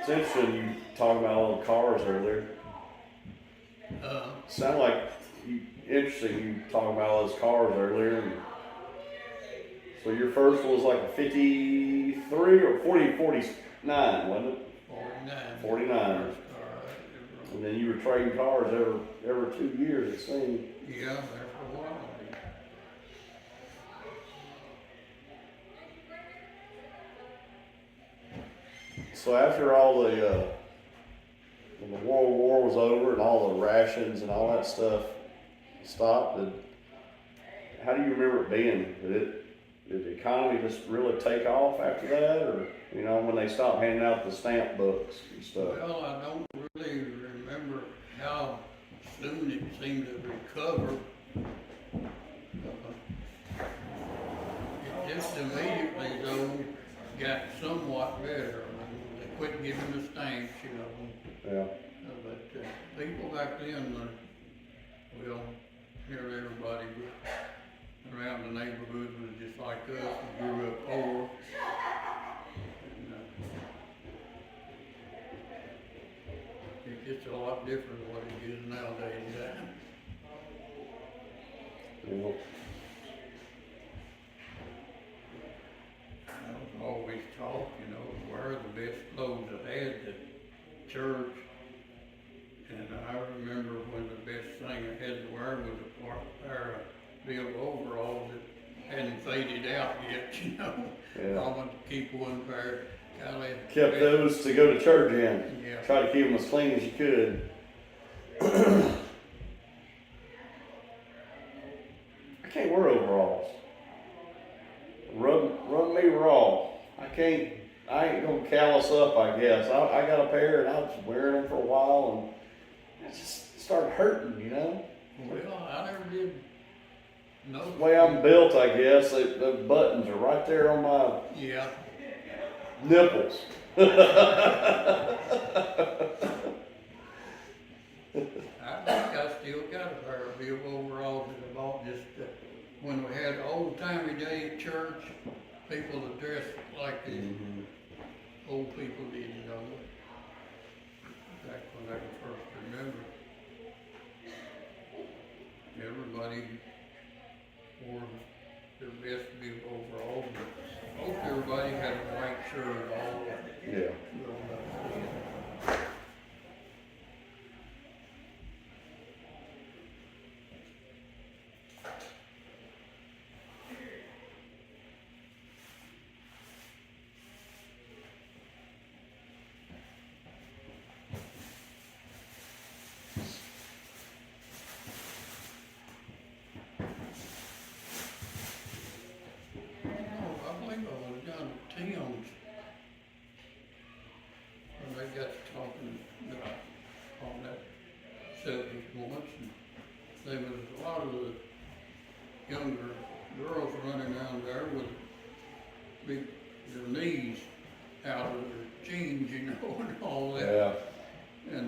It's interesting you talking about all the cars earlier. Sound like interesting you talking about all those cars earlier. So your first one was like a 53 or 49, wasn't it? 49. 49. And then you were trading cars every 2 years, it seemed. Yeah, there for a while. So after all when the World War was over and all the rations and all that stuff stopped, how do you remember it being? Did the economy just really take off after that, or when they stopped handing out the stamp books and stuff? Well, I don't really remember how soon it seemed to recover. It just immediately, though, got somewhat better. They quit giving the stamps, Yeah. But people back then, well, nearly everybody around the neighborhood was just like us, and grew up poor. And, it's just a lot different than what it is nowadays. Yeah. I was always taught, wear the best clothes I had to church. And I remember when the best thing I had to wear was a pair of bib overalls that hadn't faded out yet, Yeah. I wanted to keep one pair. Kept those to go to church in. Yeah. Try to keep them as clean as you could. I can't wear overalls. Run me raw. I ain't gonna callous up, I guess. I got a pair and I was wearing them for a while and it just started hurting, Well, I never did know. The way I'm built, I guess, the buttons are right there on my nipples. I think I still got a pair of bib overalls that I bought just when we had old-timey day at church. People that dressed like the old people did, back when I could first remember. Everybody wore their best bib overalls, but most everybody had a white shirt all. Yeah. I believe I was down at Tim's when they got to talking on that subject once, and there was a lot of the younger girls running around there with their knees out of their jeans, and all that. Yeah. And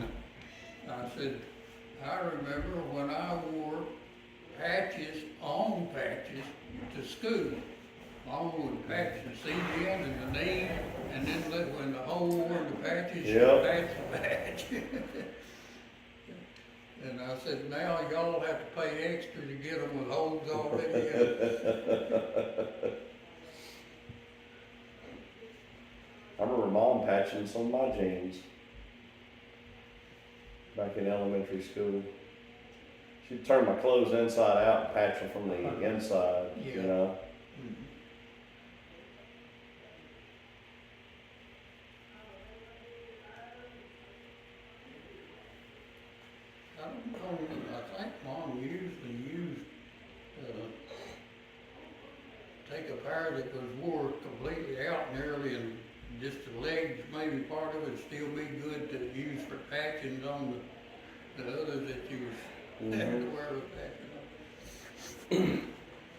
I said, I remember when I wore patches on patches to school. Long with patches, seam in and the knee, and then when the hole wore the patches, patch the patch. And I said, now y'all have to pay extra to get them with holes already in. I remember Mom patching some of my jeans back in elementary school. She'd turn my clothes inside out and patch them from the inside, Mm-hmm. I don't know, I think Mom usually used, take a pair that was wore completely out nearly and just the legs, maybe part of it still be good to use for patchings on the others that you was having to wear with patching on.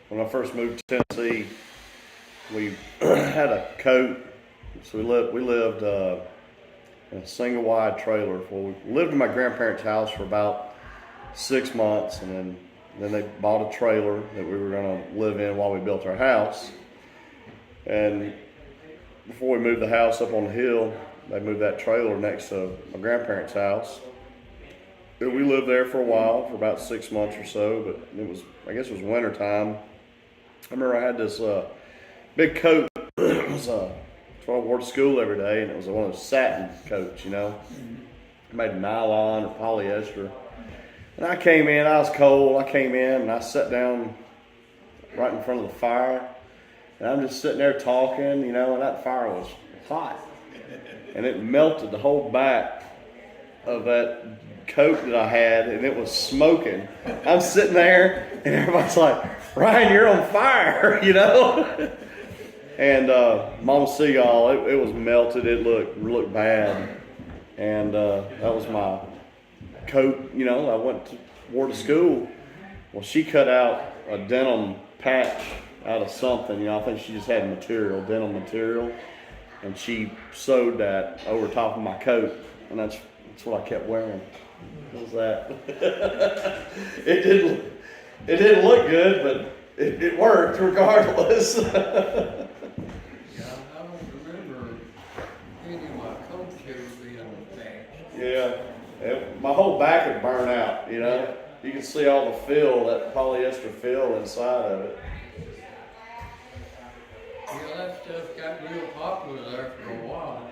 When I first moved to Tennessee, we had a coat. So we lived in a single wide trailer. Well, we lived in my grandparents' house for about 6 months, and then they bought a trailer that we were going to live in while we built our house. And before we moved the house up on the hill, they moved that trailer next to my grandparents' house. And we lived there for a while, for about 6 months or so, but I guess it was winter time. I remember I had this big coat. It was that's what I wore to school every day, and it was one of those satin coats, made of nylon or polyester. And I came in, I was cold. I came in and I sat down right in front of the fire, and I'm just sitting there talking, and that fire was hot, and it melted the whole back of that coat that I had, and it was smoking. I'm sitting there, and everybody's like, "Ryan, you're on fire," And Mama Seagull, it was melted. It looked bad, and that was my coat. I wore to school. Well, she cut out a denim patch out of something. I think she just had denim material, and she sewed that over top of my coat, and that's what I kept wearing. What was that? It didn't look good, but it worked regardless. Yeah, I don't remember any of my coat shoes being patched. Yeah, my whole back had burned out, You can see all the fill, that polyester fill inside of it. Yeah, that stuff got real popular there for a while.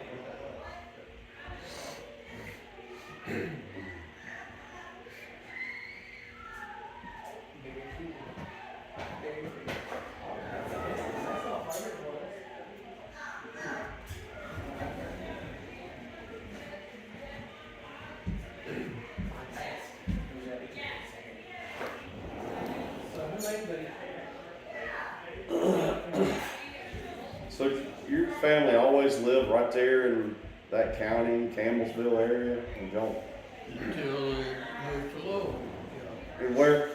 So your family always lived right there in that county, Campbellsville area, and don't. Until they moved to Louisville. And where?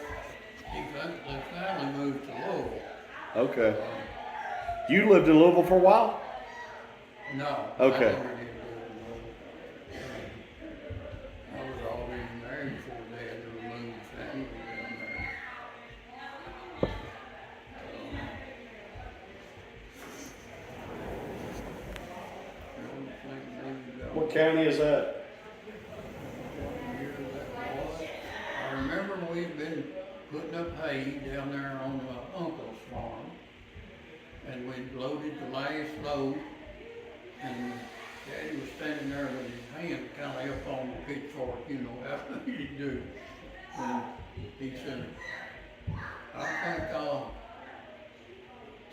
The family moved to Louisville. Okay. You lived in Louisville for a while? No. Okay. I never did live in Louisville. I was already married before they had to remove the family down there. What county is that? I remember we'd been putting up hay down there on my uncle's farm, and we'd loaded the last load, and Daddy was standing there with his hand kind of up on the pitchfork, how you do. And he said, "I think I'll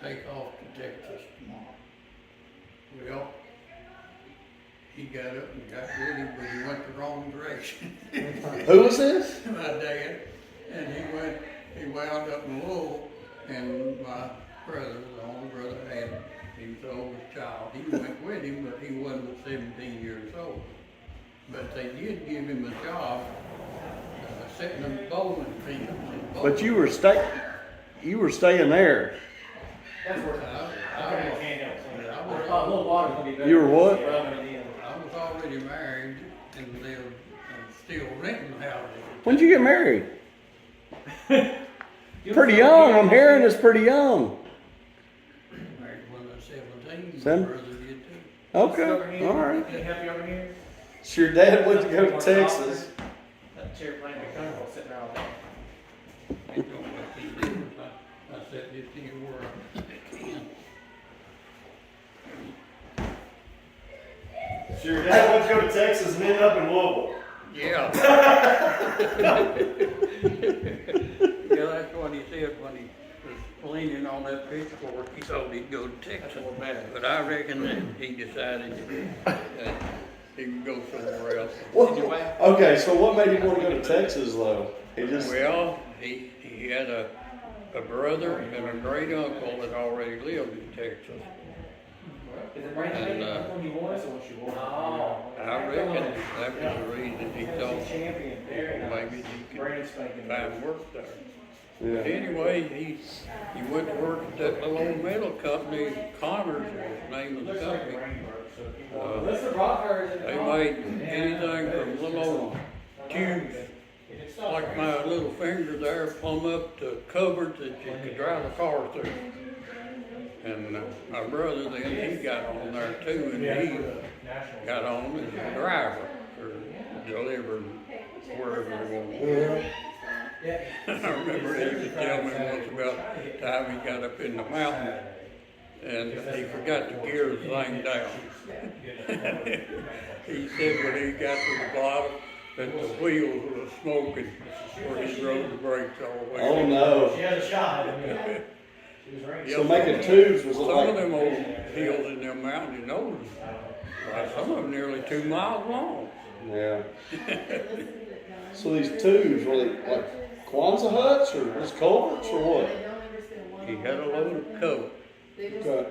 take off to Texas tomorrow." Well, he got up and got ready, but he went the wrong direction. Who was this? My dad. And he wound up in Louisville, and my brother, the only brother I had, he was the oldest child. He went with him, but he wasn't 17 years old. But they did give him a job setting up bowling fields. But you were staying there. That's where I was a little water would be better. You were what? I was already married and lived and still renting houses. When did you get married? Pretty young. I'm hearing it's pretty young. Married when I was 17. Seven? My brother did too. Okay. All right. Can you help you over here? So your dad went to go to Texas. That chair playing the comfortable sitting there all day. I don't like these things. I said this to you where I can. So your dad went to go to Texas and ended up in Louisville. Yeah. Yeah, that's what he said when he was leaning on that pitchfork. He thought he'd go to Texas. But I reckon that he decided that he would go somewhere else. Okay, so what made him want to go to Texas though? Well, he had a brother and a great uncle that already lived in Texas. Is it right And, when you want us or what you want? I reckon that was the reason he thought Champion. maybe he could find work there. But Yeah. anyway, he went to work at that little old metal company, Connors was the name of the company. They made anything from little old tubes, like my little finger there, plumb up to cupboards that you could drive a car through. And my brother then, he got on there too, and he got on as a driver for delivering wherever they wanted. I remember he would tell me once about the time he got up in the mountain and he forgot to gear the thing down. He said when he got to the bottom that the wheels were smoking where he rode the brakes all the way. Oh no. She had a shot. So making tubes was Some like, of them old hills in them mountains, you know, some of them nearly 2 miles long. yeah. So these tubes were they like Kwanzaa huts or just culverts or what? He had a load of coke. Okay.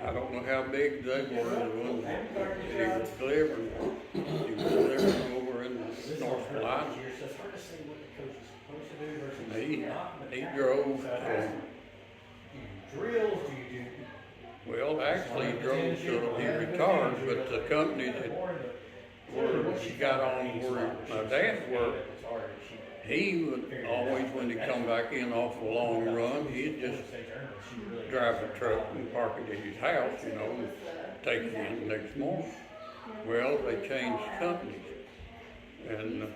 I don't know how big they were, the ones that he was delivering. He was delivering over in North Carolina. And he drove, Drills, do you do? well, actually he drove till he retired, but the company that where he got on where my dad worked, he would always, when he come back in off a long run, he'd just drive the truck and park it at his house, you know, and take it in the next morning. Well, they changed companies. And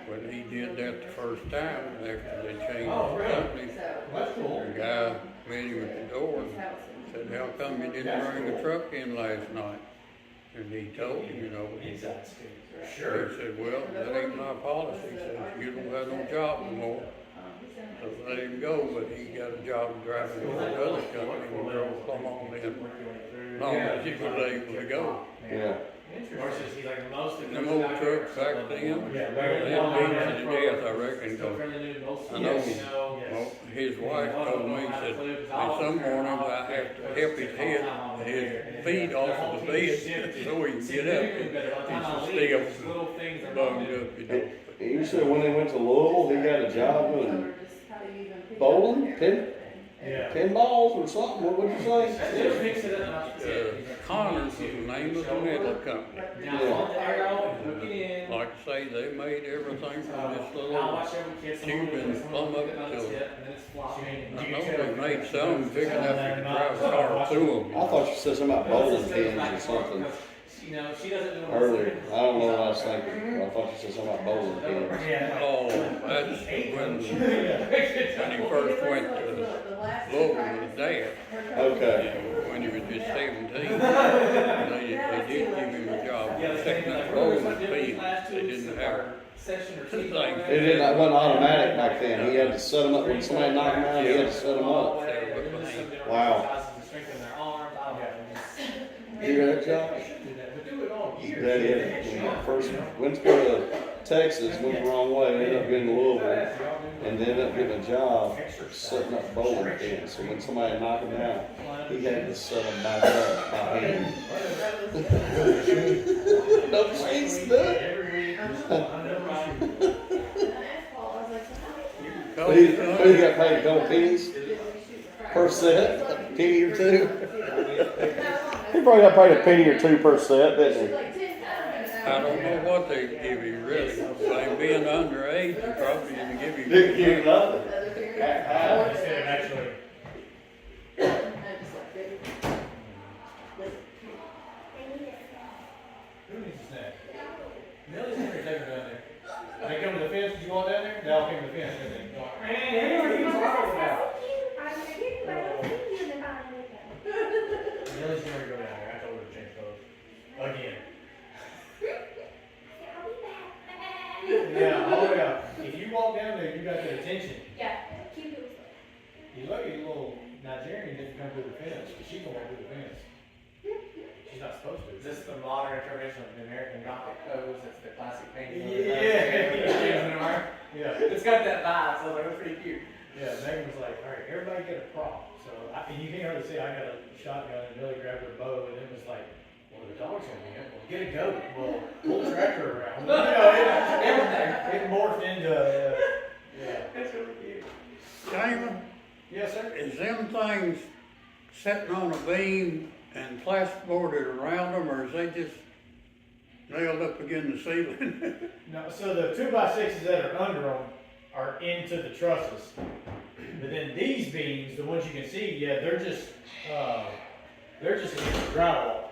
when he did that the first time, after they changed companies, That's cool. the guy met him at the door and said, how come you didn't bring the truck in last night? And he told him, you know, he said, well, that ain't my policy. He said, you don't have no job no more. So let him go, but he got a job driving for another company and drove come on in. Long as he was able to go. Yeah. Versus he's like most of Them old trucks back then, they beat you to death, I reckon, 'cause I know, well, his wife told me, said, and some mornings I have to help his feet off of the bed so he can get up and still bunged up, you know. And you said when they went to Louisville, he got a job doing bowling, pinballs or something. What would you say? Connors was the name of the metal company. Like I say, they made everything from this little tube and plumb up to, I know they made some big enough you could drive a car through them. I thought you said something about bowling pins or something earlier. I don't know what I was thinking. But I thought you said something about bowling pins. Oh, that's when he first went to Louisville with his dad. Okay. When he was just 17, they did give him a job setting up bowling pins. They didn't have things. It wasn't automatic back then. He had to set them up when somebody knocked him out. He had to set them up. Wow. You got a job? Yeah, yeah. First went to go to Texas, went the wrong way, ended up getting to Louisville, and ended up getting a job setting up bowling pins. So when somebody knocked him out, he had to set them back up by hand. No chance to do it. But he got paid a couple pennies per set, a penny or two. He probably got paid a penny or two per set, didn't he? I don't know what they give you really. By being underage, they probably didn't give you. Didn't give you nothing. Who needs a snack? Millie's in there, take her down there. They come to the fence, did you walk down there? They all came to the fence, didn't they? Millie's gonna go down there, I told her to change clothes. Again. Yeah, oh yeah, if you walk down there, you got their attention. You look at your little Nigerian, didn't come through the fence, but she gonna walk through the fence. She's not supposed to. Is this the modern interpretation of the American Gothic codes? It's the classic painting. Yeah. It's got that vibe, so it was pretty cute. Yeah, Megan was like, all right, everybody get a prop. So you can hardly see, I got a shotgun and Billy grabbed her bow and it was like, well, the dog's gonna be in. Well, get a goat. Well, pull the tractor around. It morphed into, yeah. That's really cute. Jamin, Yes, sir? is them things sitting on a beam and plasterboarded around them, or is they just nailed up against the ceiling? No, so the 2x6s that are under them are into the trusses. But then these beams, the ones you can see, yeah, they're just drywall.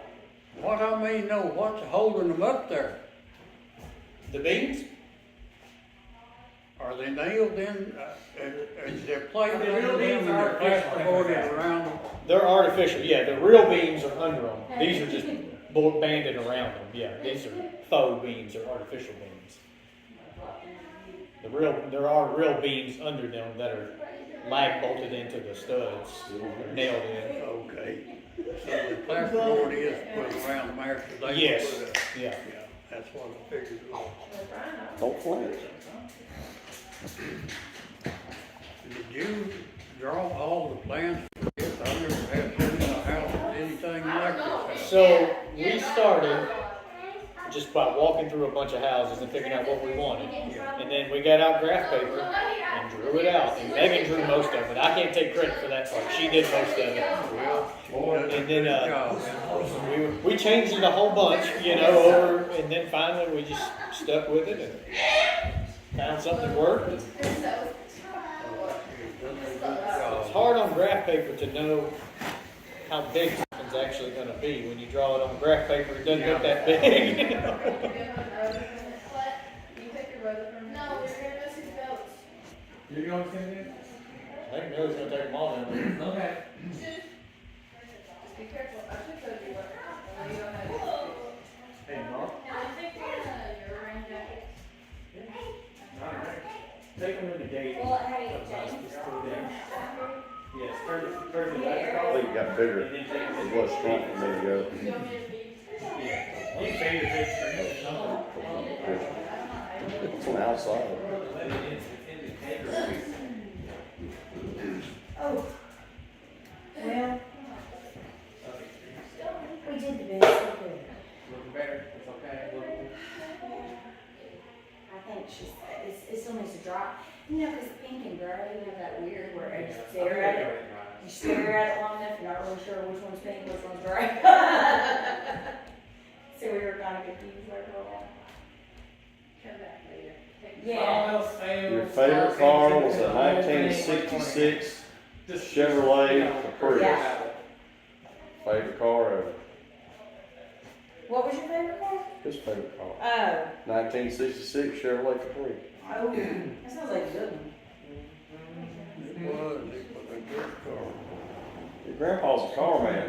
What I mean, no, what's holding them up there? The beams? Are they nailed in, is there plate The under real them beams and are they're artificial. plasterboarded around them? They're artificial, yeah, the real beams are under them. These are just banded around them, yeah. These are faux beams or artificial beams. There are real beams under them that are lag bolted into the studs, or nailed in. Okay, so the plasterboard is put around them after they Yes, put it. yeah. Yeah, that's what I figured it was. Don't flinch. Did you draw all the plans for this? I never have seen in a house anything like this. So we started just by walking through a bunch of houses and figuring out what we wanted. And then we got out graph paper and drew it out. And Megan drew most of it. I can't take credit for that part. She did most of it. Well, And then we changed it a whole bunch, and then finally we just stuck with it and found something that worked. It's hard on graph paper to know how big something's actually going to be. When you draw it on graph paper, it doesn't look that big. You're going to send it? I think Millie's going to take them all down. Okay. Be careful, I should tell you what, you don't have. Hey, Mark. I think your rain jacket. Alright. Take them in the gate. Well, hey, James. Yes, turn the I think it got bigger. It was strong for me to go. You want me to be? You can pay your big screen. It's on the outside. Oh. Well, we did the best we could. Looking better, it's okay. I think it still needs to dry. Cause pink and gray, you have that weird where you stare at it. You stare at it long enough, you're not really sure which one's pink, which one's gray. So we were kind of confused there for a while. Come back later. Yeah. Your favorite car was a 1966 Chevrolet Caprice. Yeah. Favorite car ever. What was your favorite car? His favorite car. Oh. 1966 Chevrolet Caprice. Oh, that sounds like a good one. It was a good car. Your grandpa's a car man.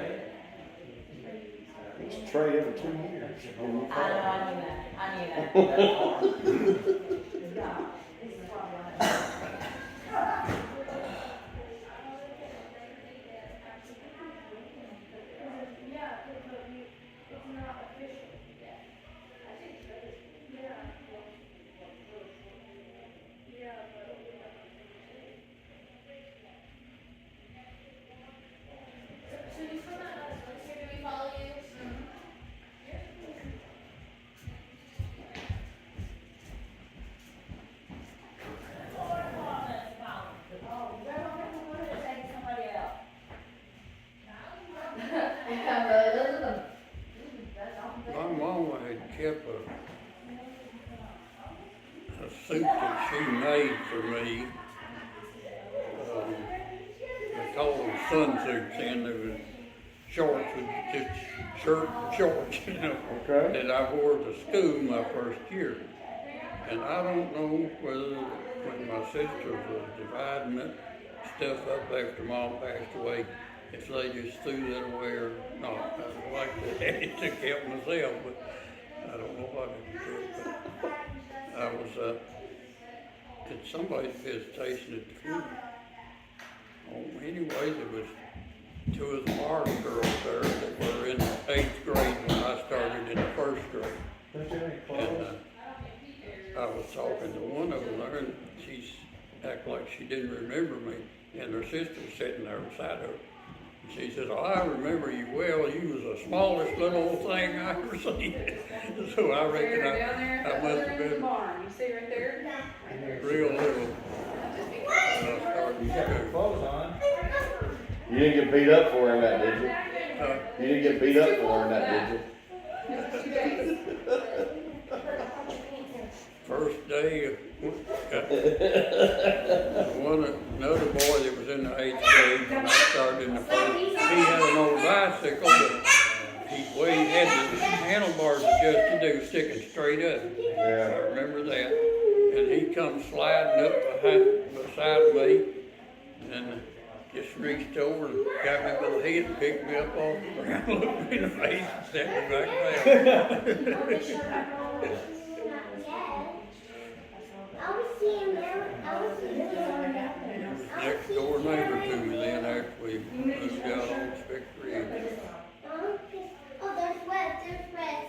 It's a trade every 2 years. I knew that. I knew that. So you come out, do we follow you? My mama had kept a suit that she made for me. They called them sun suits, and there was shorts with just shirt and shorts, Okay. that I wore to school my first year. And I don't know whether when my sisters was dividing that stuff up after Mom passed away, if they just threw that away or not. I'd like to have it to help myself, but I don't know what it did. But I was at somebody's visitation at the funeral. Oh, anyway, there was 2 of the bar girls there that were in 8th grade when I started in the 1st grade. And I was talking to one of them there, and she's act like she didn't remember me, and her sister's sitting there beside her. And she says, "Oh, I remember you well. You was the smallest little old thing I ever seen." So I reckon I must have been barn, you see right there? real little. You got your clothes on. You didn't get beat up for wearing that, did you? You didn't get beat up for wearing that, did you? First First day, another boy that was in the 8th grade when I started in the first, he had an old bicycle, but he had the handlebars adjusted, they were sticking straight up. Yeah. I remember that. And he come sliding up beside me, and just reached over and got me by the head and picked me up off the ground, looked me in the face and set me back down. Next door neighbor to me then after we moved out on Spectre Ridge. Oh, there's wet, there's wet.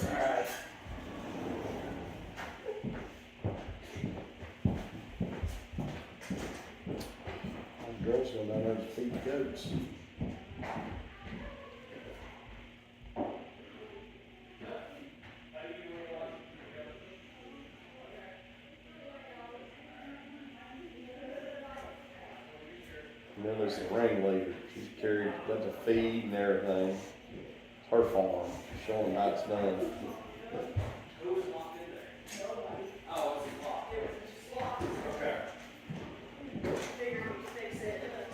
Alright. Girls go down there to feed the goats. And then there's the ringleader. She's carried a bunch of feed and everything. It's her farm. She's showing how it's done.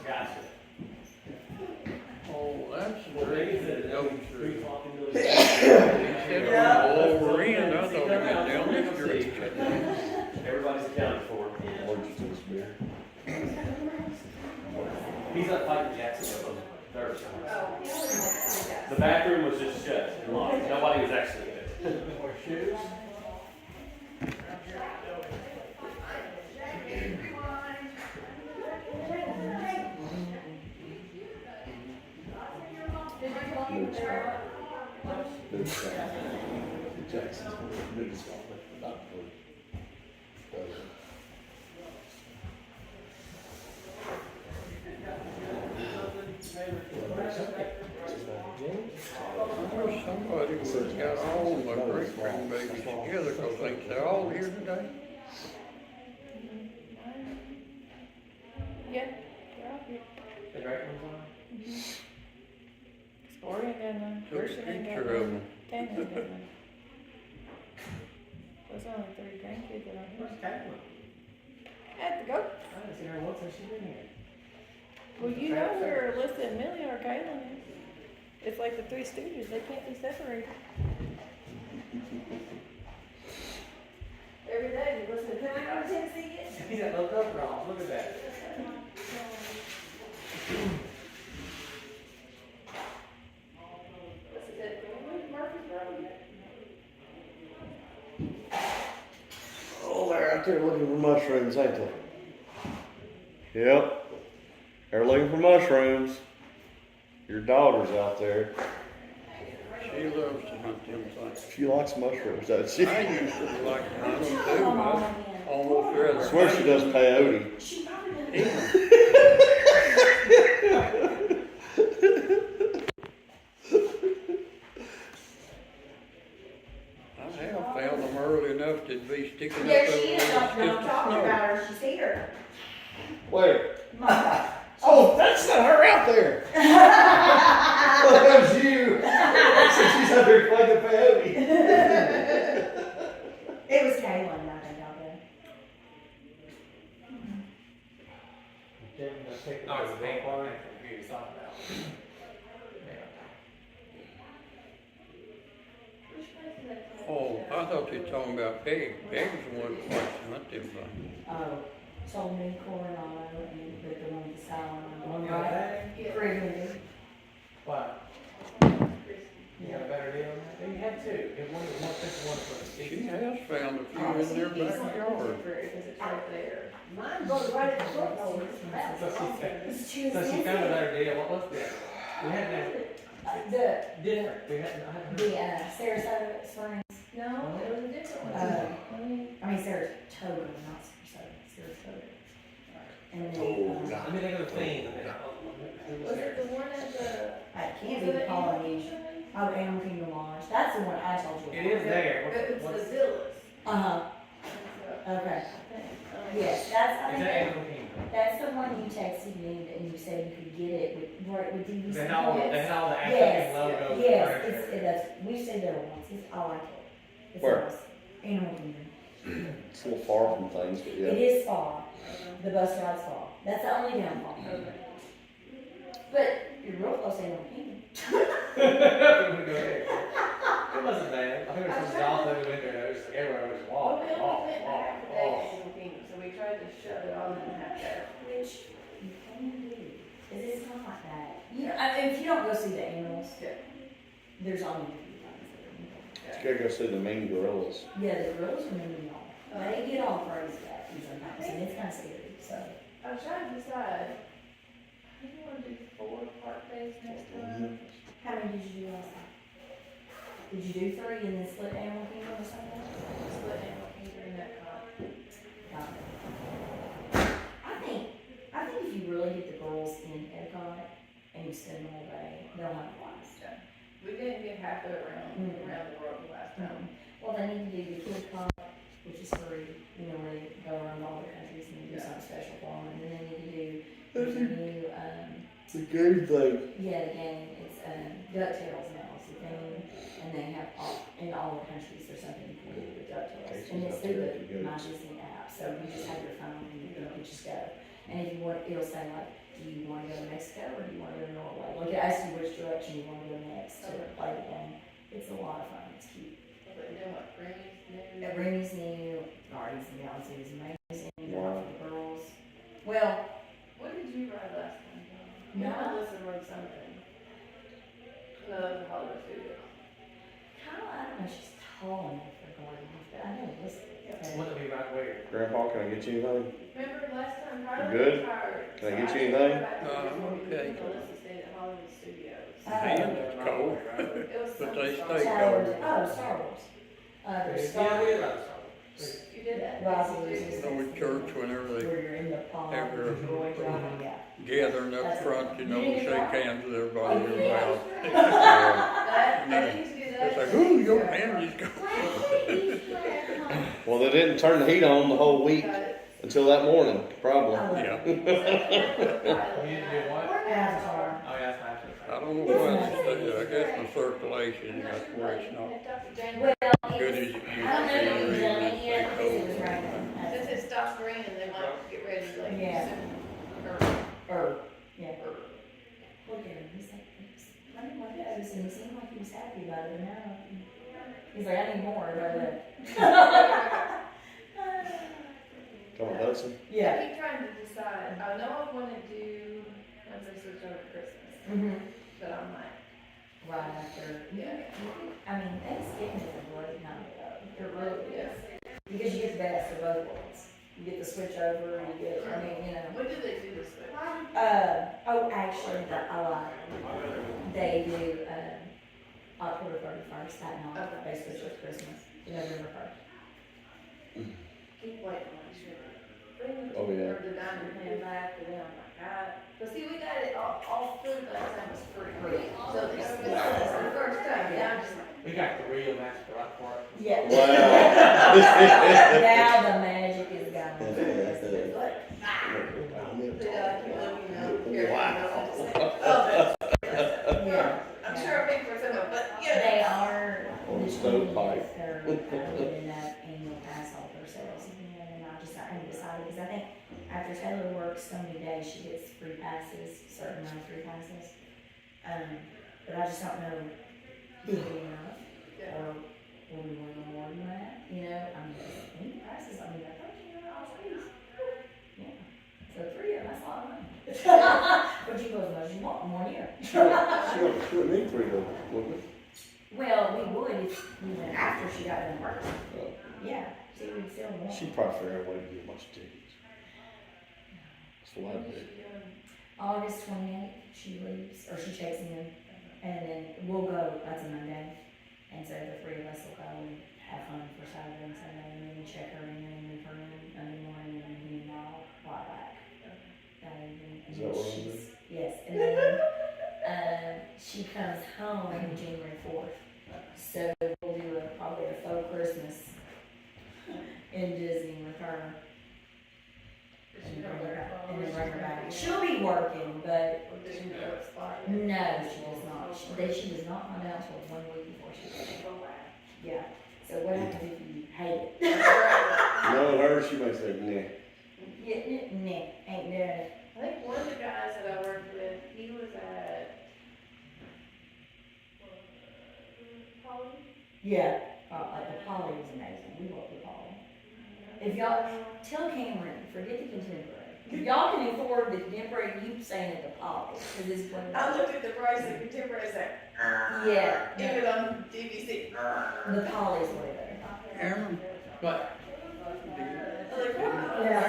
Gotcha. Oh, that's the great goats. He Yeah. said on the lower end, I thought he went down this direction. Everybody's accounted for. Allergic to this beer. He's up fighting Jackson up on Thursday. The bathroom was just shut and locked. Nobody was actually in it. More shoes? Mood spot. Mood spot. Jackson's mood spot, but not for. Somebody was got all my great grandbabies together because they're all here today. Yeah, they're all here. The great ones on. Orion and Took a Gershon and picture of them. Tammy's got one. Those are only 3 grandkids that are here. Where's Caitlin? At the go. I haven't seen her once since she's been here. Well, you know where Alyssa and Millie are, Caitlin is. It's like the 3 Stooges, they can't be separated. Every day, you listen, can I go to Tennessee yet? He's got no cover on. Look at that. What's it, that Murfreesboro yet? Oh, they're out there looking for mushrooms, ain't they? Yep. They're looking for mushrooms. Your daughter's out there. She loves to hunt them things. She likes mushrooms, doesn't she? I used to like to hunt them too, but almost I rather. swear she does peyote. I have found them early enough to be sticking up There over she is, there. I'm talking about her, she's here. Where? Mama. Oh, that's not her out there. Oh, that was you. So she's out there playing peyote. It was Caitlin, I think, out there. Didn't take the No, it's a big one. one. You talking about. Oh, I thought you were talking about Peg. Peg's the one that likes to hunt them things. Oh, told me Coronado and you put the one beside One on got right? that? Freeman. What? You got a better deal on that? You had 2. Get one for the She season. has found a few in their backyard. Because it's right there. Mine goes right at the front door. So she said, It's too so she found a better deal. What was that? We had that The, different. We had, I had the, Sarasota Springs. No, it was a different one. I mean Saratoga, not Sarasota. And then, Oh, God. Let me think of the theme. Was it the one at the? I can't be Polynesian. Oh, Animal Kingdom Lodge. That's the one I told you It is there. It's What's, the villas. Uh-huh. Okay. Yes, that's, I is think that Animal Kingdom? that's the one one you texted me and you said you could get it with DVC. They had all the African Yes, logos. yes, furniture. that's, we stayed there once, I like it. It's Where? nice. Animal Kingdom. It's a little far from things, but It yeah. is far, the bus ride's far, that's the only downfall. But you're real close to Animal Kingdom. It wasn't bad. I think it was some golf that we went there. It was like everywhere was Well, walk, we only walk, went walk, half a day walk. to Animal Kingdom, so we tried to shut it all in half day. Which you can do, cause it's not like that. You know, I mean, if you don't go see the animals, there's only a few times that are You gotta go see the mean gorillas. Yeah, the girls are moving on. They get all crazy about you sometimes, and it's kinda scary, so. I was trying to decide, I think I wanna do 4 park days next time. How many did you do last time? Did you do 3 and then split Animal Kingdom or something? Split Animal Kingdom and Epcot. Got it. I think if you really get the girls in Epcot and you spend the whole day, they'll have a blast. We didn't get half of it around the world the last time. Well, they need to do the Kid Cup, which is free, you know, where they go around all the countries and they do something special for them. And then they need to do, there's a new, The game thing. yeah, the game, it's, DuckTales now, it's a thing. And they have in all the countries, there's something you can do with DuckTales. And it's through the My Disney app, so you just have your phone and you can just go. And if you want, it'll say like, do you want to go to Mexico or do you want to go to Norway? Like it asks you which direction you want to go next to play the game. It's a lot of fun, it's cute. But then what, Remy's new? Remy's new, Guardians of the Galaxy is amazing, Wow. for the girls. Well, What did you ride last time, John? No. Melissa rode something. No, the Hollywood Studios. Kyle, I don't know, she's tall enough for Guardians, but I know this. Wouldn't be right where. Grandpa, can I get you anything? Remember last time, Carla You good? was tired. Can I so get you took her anything? back to No, I'm Disney okay. because Melissa stayed at Hollywood Studios. Man, it's cold. It was But some they Star stay Star Wars. Wars, oh, Star Wars. There's Star Yeah, we Wars, did like Star You did that? Rise of So the Resistance. with church, whenever they Where you're in the pond, After- you're going driving, yeah. gathering up front, you know, shake hands with everybody in the mouth. I need to do that. It's like, ooh, your hand is going. Well, they didn't turn the heat on the whole week Got it. until that morning, probably. Yeah. You didn't do what? Avatar. Oh, yeah, that's my favorite. I don't know what, I guess my circulation, that's where it's not Well, good it's, as it used to I don't know if it was be. done yet, because it was Really, raining. Since it stops raining, they might get ready like Yeah. soon. Or, yeah. Look at him, he's like, let me look at this, and he seemed like he was happy about it, but now, he's like, I need more, but, Come on, Hudson. yeah. I keep trying to decide. I know I want to do once I switch over to Christmas, Mm-hmm. but I'm like, Right after, yeah, I mean, Thanksgiving is a great time to go, it really yes. is. Because you get the best of both worlds. You get the switch over, you get, I mean, you know. What do they do this week? Actually, I lied. They do, October 31st, that night, Okay. they switch with Christmas, November 1st. Keep waiting on sugar. Bring the, Oh, yeah. or the dining plan back, and then I'm like, God. But see, we got it, all food last time was free. So this is the first time, yeah, I'm just like, We got the real master right for it. Yeah. Wow. Now the magic is gone. it's like, so yeah, I keep looking out here. Wow. Oh, Yeah. I'm sure I paid for some of it, but yeah. They are, On the stovepipe. they're getting that annual pass holder sales, and I haven't decided, because I think after Taylor works so many days, she gets free passes, certain amount of free passes. But I just don't know if it'll be enough, or we want to go more than that, you know, I mean, any passes, I mean, I thought you know, all fees. Yeah, so 3 of them, that's a lot of money. But you go as much as you want in 1 year. She would need 3 of them, wouldn't it? Well, we would if, you know, after she got done working. Oh. Yeah, she would still want. She'd probably figure out a way to get a bunch of tickets. That's what I'd do. August 28th, she leaves, or she checks in, and then we'll go, that's a Monday. And so the 3 of us will go and have fun for Saturday and Sunday, and then we check her in, and move her in Monday morning, and then he and I'll fly back. That evening. And Is that what I'm she's- Yes, and then, she comes home January 4th. So we'll do probably a faux Christmas in Disney with her. And and then bring her back. She'll be working, but Or does she go expire? no, she does not. She does not find out until 1 week before she goes. Yeah. So what happens if you hate it? Knowing her, she may say, nah. Yeah, nah, ain't doing it. I think one of the guys that I worked with, he was at, Poly? Yeah, like the Poly was amazing. We love the Poly. If y'all, tell Cameron, forget the contemporary. If y'all can afford the contemporary, you staying at the Poly, cause it's one. I looked at the price of contemporary, it's like, Yeah. even on DVC. The Poly's way better. Cameron, But, I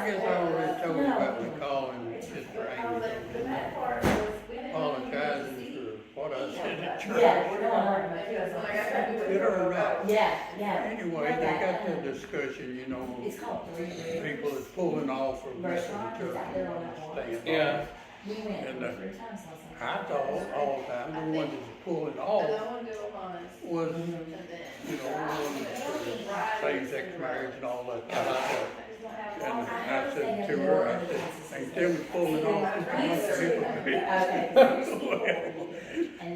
guess I already told you about me calling Mr. The Amy, bad part was, we didn't. apologizing for what I said at church. Yeah, we're going on. Did or not? Yeah. Anyway, they got the discussion, you know, It's called Three Rivers. people is pulling off from missing Restaurant the is church out there on that and wall. staying. yeah, We went And, 3 times last night. I thought all the time, the one that's pulling But I off want to do Omaha's, was, and then. you know, same-sex marriage and all that kind of stuff. And I said to her, I said, ain't them pulling off from other hypocrites.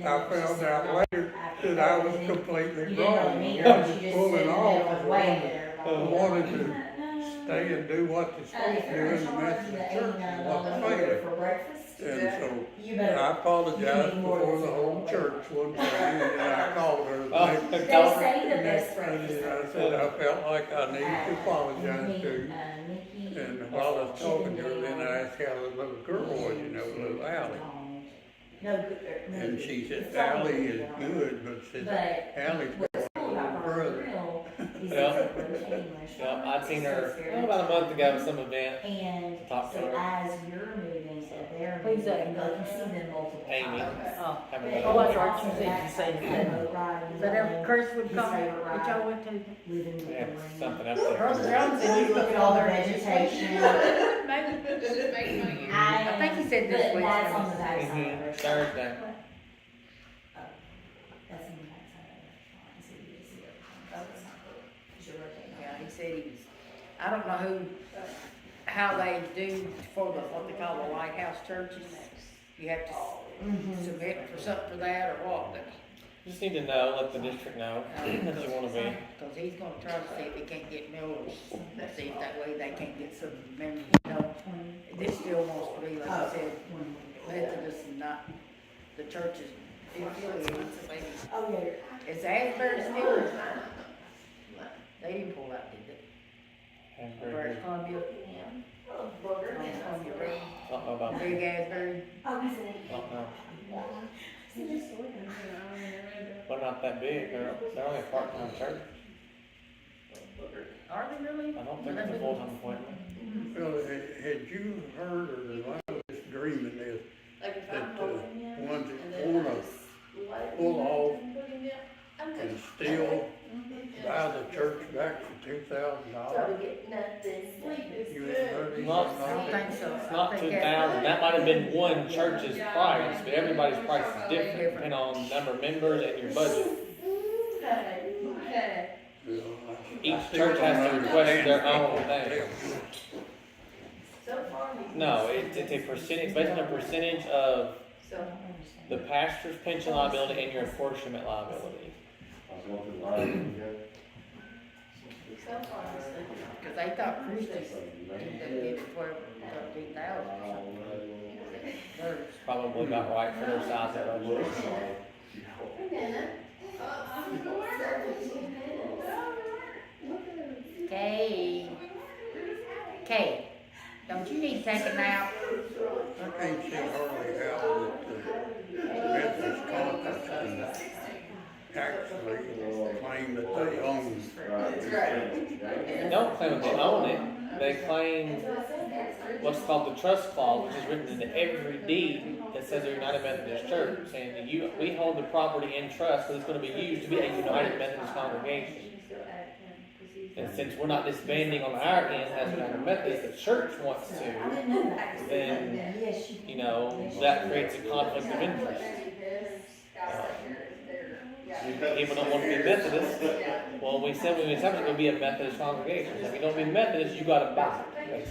I found out later that I was completely wrong. I was pulling off and wanted to stay and do what they're supposed to do in the Methodist church and what failing. And so I apologized before the whole church one time, and then I called her the next They say the best and breakfast. I said I felt like I needed to apologize to you. And while I was talking to her, then I asked how the little girl was, you know, little Allie. And she said, Allie is good, but said, Allie's got a little brother. yeah, I'd seen her about a month ago at some event. And Talk to so her. as you're moving, so they're Who's moving, that? you can see them multiple Amy. times. Oh. Haven't But been- Oh, that's it's right, also you said you back said on it. the boat ride and Is that ever going, Chris would his come, favorite which ride, y'all went to? living with the Yeah, rain. something else. Girls around And you look at all the vegetation. Maybe. Does it make money? I think he said this But week. that's on the backside of the Mhm, restaurant. Thursday. That's on the backside of the restaurant, so you can see everything. It's not good, 'cause you're rotating. Yeah, he said he was, I don't know how they do for the, what they call the lighthouse churches. You have to submit for something for that or what, but, Just need to know, let the district know that you wanna be. cause he's gonna try to see if he can't get millers, see if that way they can get some members, you know. This still wants to be, like I said, Methodist and not, the churches affiliated. Oh, yeah. Is Asbury still? They didn't pull out, did they? Asbury, Columbia, Columbia Road, Don't know about, Big Asbury. Oh, he said. don't know. They're not that big, they're only a part-time church. Are they really? I don't think it's a full-time appointment. Well, had you heard or the loudest dreaming is Like if that I'm holding him, ones and that then wanna I just let pull him off and put him in, I'm and good. still buy the church back for $2,000? Probably get nothing, sleep is You good. ain't heard I anything don't about think that? so. I Not think two that- thousand, that might have been one church's price, but everybody's price is different, depending on number of members and your budget. Okay. Each church has to request their own thing. So far, we. No, it's a percentage, based on a percentage of So, the pastor's pension liability and your apportionment liability. so far, I'm sleeping. Cause they thought Christie's ended up getting 13,000 or something. Theirs. Probably about right for their size of budget. Kay, don't you need to take a nap? I can't see hardly how that the Methodist conference can actually claim that they own. They don't claim that they own it, they claim what's called the trust clause, which is written into every deed that says they're United Methodist Church, saying that we hold the property in trust because it's going to be used to be a United Methodist congregation. And since we're not disbanding on our end as United Methodist, the church wants to, then, you know, that creates a conflict of interest. People don't want to be Methodist. Well, we said we established it would be a Methodist congregation. So if you don't be Methodist, you got to buy it.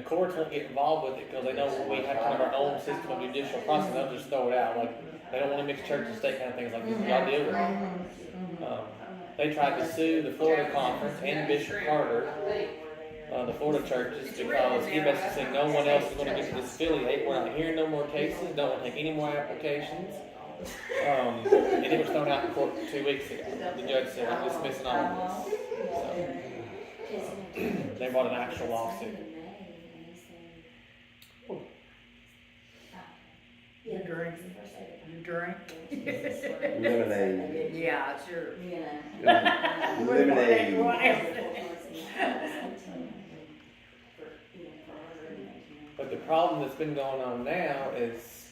courts won't get involved with it because they know we have kind of our own system of judicial process. They'll just throw it out. Like, they don't want to mix church and state kind of things like this. Y'all deal with it. They tried to sue the Florida Conference and Bishop Carter, the Florida churches, because he basically said no one else is going to get to disaffiliate. We're not hearing no more cases. Don't want to take any more applications. And it was thrown out in court 2 weeks ago. The judge said, I'm dismissing all of this. So, they brought an actual lawsuit. You drink? You drink? Lemonade. Yeah, sure. Lemonade. But the problem that's been going on now is,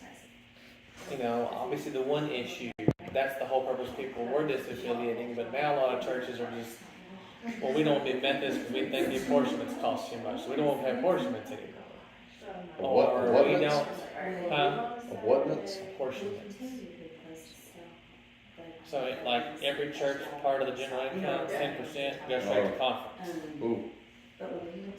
you know, obviously the one issue, that's the whole purpose people were disaffiliating, but now a lot of churches are just, well, we don't do Methodist because we think the apportionments cost too much, so we don't want to pay apportionments anymore. Or we don't, What? apportionments. So like every church part of the general income, 10% goes straight to conference. Ooh, So,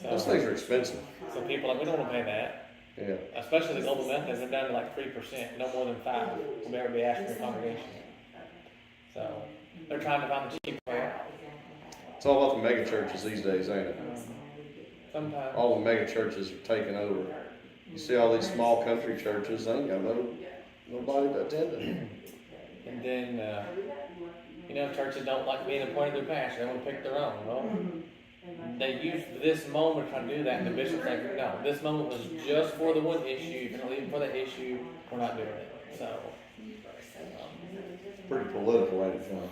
those things are expensive. so people are like, we don't want to pay that. Yeah. Especially the global Methodists, they're down to like 3%, no more than 5 will ever be asked for a congregation. So they're trying to find the cheap way out. It's all about the mega churches these days, ain't it? Sometimes. All the mega churches are taking over. You see all these small country churches, they ain't got nobody to attend them. And then, you know, churches don't like being appointed their pastor. They want to pick their own. Well, they use this moment trying to do that, and the bishop's like, no, this moment was just for the one issue. If you're not leaving for the issue, we're not doing it. So, Pretty political, ain't it, John?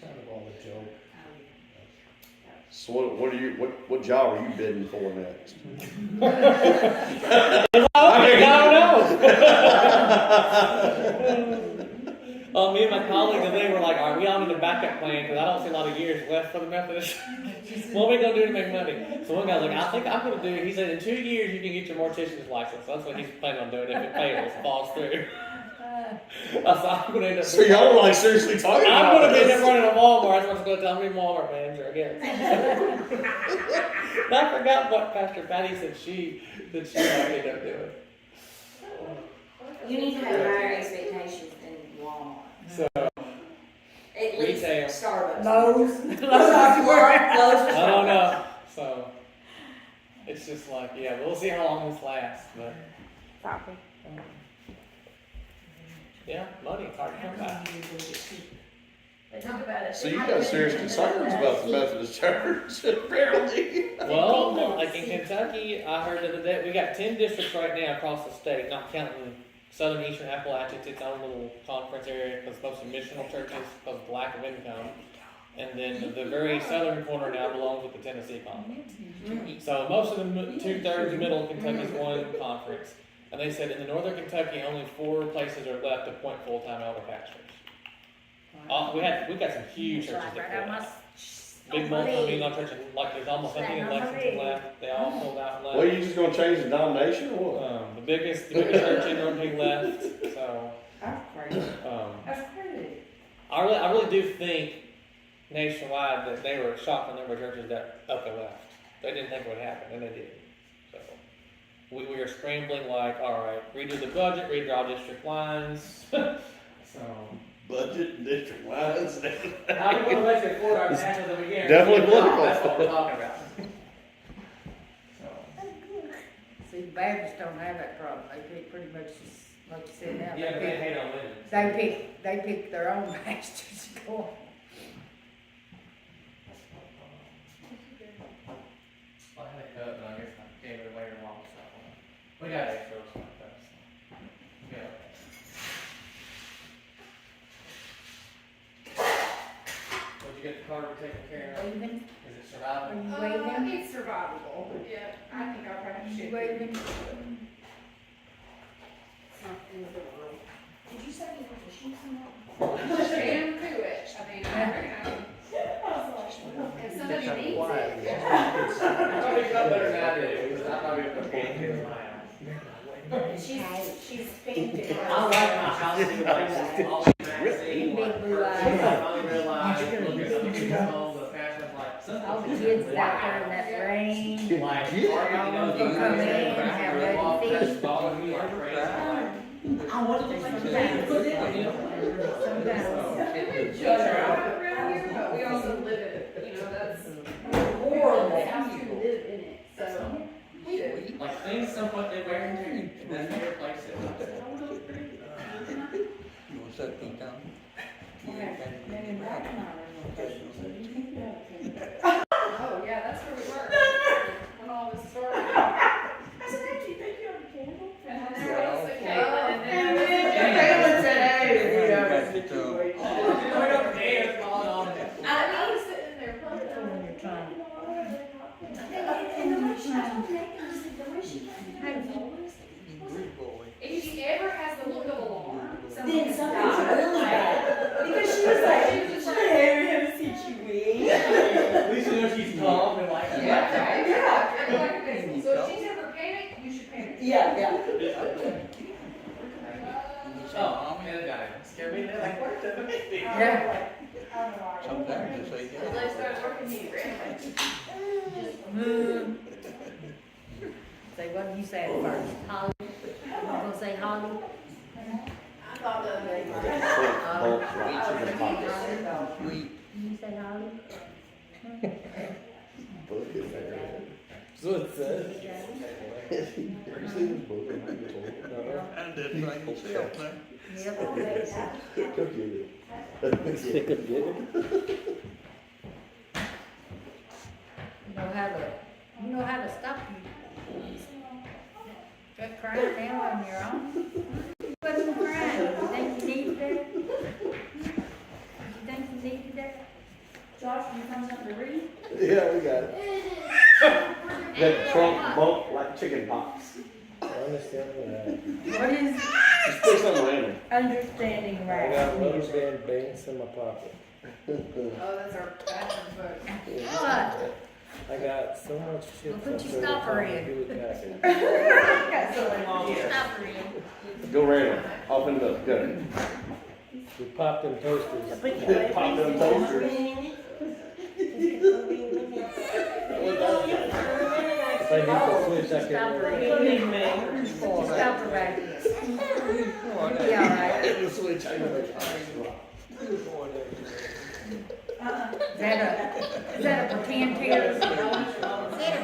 Kind of all the joke. So what job are you bidding for next? Me and my colleagues and they were like, all right, we all need a backup plan because I don't see a lot of years left for the Methodist. What are we going to do to make money? So one guy's like, I think I'm going to do, he said, in 2 years you can get your mortician's license. That's what he's planning on doing if it fails, falls through. I said, I'm going to end up. So y'all are like seriously talking I'm about going to this? end up running a Walmart. That's what I'm going to tell me Walmart manager, I guess. And I forgot what Pastor Patty said she might end up doing. You need to have higher expectations than Walmart. So, At least retail. Starbucks. Lowe's. Lowe's or I don't know. So, it's just like, yeah, we'll see how long this lasts, but. Yeah, money, it's hard to come by. They talk about it. So you got serious concerns about the Methodist Church, apparently. Well, like in Kentucky, I heard the other day, we got 10 districts right now across the state, not counting Southern Eastern Appalachia. It's its own little conference area because it's mostly missional churches because of the lack of income. And then the very southern corner now belongs with the Tennessee Conference. So most of the 2/3 middle of Kentucky's one conference. And they said in the northern Kentucky, only 4 places are left to appoint full-time elder pastors. We got some huge churches that pulled out. Big multi-million churches, like there's almost nothing in Lexington left. They all pulled out and left. Well, you just gonna change the denomination or what? The biggest church in Northern left. So That's crazy. That's crazy. I really do think nationwide that they were shocked the number of churches that up and left. They didn't think it would happen, and they did. So we are scrambling like, all right, redo the budget, redraw district lines. So Budget and district lines. how we going to basically afford our taxes that we guarantee? Definitely political. That's what we're talking about. So. See, the Baptists don't have that problem. They pick pretty much, like you said now. Yeah, but they hate on women. They pick their own pastors to go. I had a cut, but I guess I gave it away wrong. So we got extras like that. So. Yeah. Did you get the car taken care of? Waving? Is it surviving? Are you waving? It's survivable. Yeah, I think I'll probably You shoot. waving? Did you say you put the sheets in that? Damn foolish. I mean, I reckon. If somebody needs it. I probably got better than I do, because I probably put pancakes in my house. She's painted. I like my house to be like all magazine, Big blue eyes. I finally realized, looking at the home, the fashion, like, All the kids out there in that rain. Like, All of them come in and have ready feet. I wanted to Sometimes, put it in. sometimes. Around here, but we also live in it, you know, that's horrible, house to live in it, so. Like things somewhat they wear and tear, and then they replace it. You want to set things down? Oh, yeah, that's where we were, when all this started. I said, hey, do you think you have a candle? And then there was the cake, and then And there then was the Caitlin said, hey, you know, going over there, it's falling on it. I was sitting there, When you're trying. and the way she was making, I said, the way she came if she ever has the look of alarm, then something's really bad. Because she was like, hey, we haven't seen you win. At least you know she's calm and like, Yeah. So if she's ever panicked, you should panic. Yeah, yeah. Oh, man, that guy scared me. They're like, what the heck? Yeah. Sometimes they say, Because they started working, he ran away. Say, what did you say at first? Holly? You gonna say Holly? I thought that they. sweet. You say Holly? Book in there. So it says. You see this book in my And that thing will sell there. Yep. Go get it. Stick of giving. You know how to stop you. Quit crying now on your own. Quit crying. You think you needed that? You think you needed that? Josh, you find something to read? Yeah, we got it. That trunk bump like chicken pox. Understand that. What is Just put something random. understanding I right? got rubber band banks in my pocket. Oh, that's our bathroom book. What? I got so much shit. Well, put your from stopper Hewlett in. Packard. Stop her in. Go random. Open it up. Go. We popped them toasters. Pop them toasters. If I hit the switch, I Stop can. her in. Stop her right there. Be all right. The switch. I know. Is that a pretend tear? Is that a pretend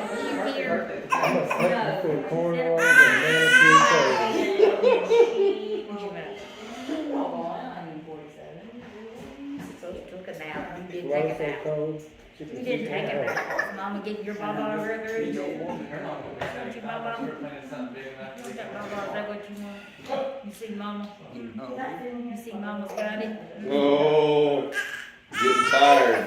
tear? I'm a sucker for cornrows and manicure So you took a nap. You toes. did Water take a so nap. cold. You didn't take a nap. Mama get your mama a river. Her mom was saying, I thought you were planning something big enough to Is that what you want? You see mama? You see mama's got it? Oh, getting tired.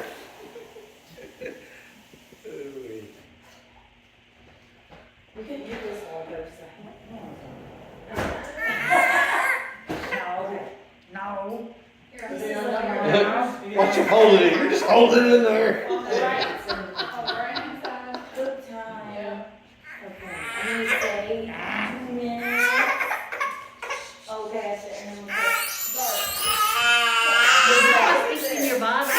We could do this all go No. Watch you hold it in. You're just holding it in there. On the right side. Good time. Okay. You say 2 minutes. Okay, I said, and then we'll start. Fixing your body.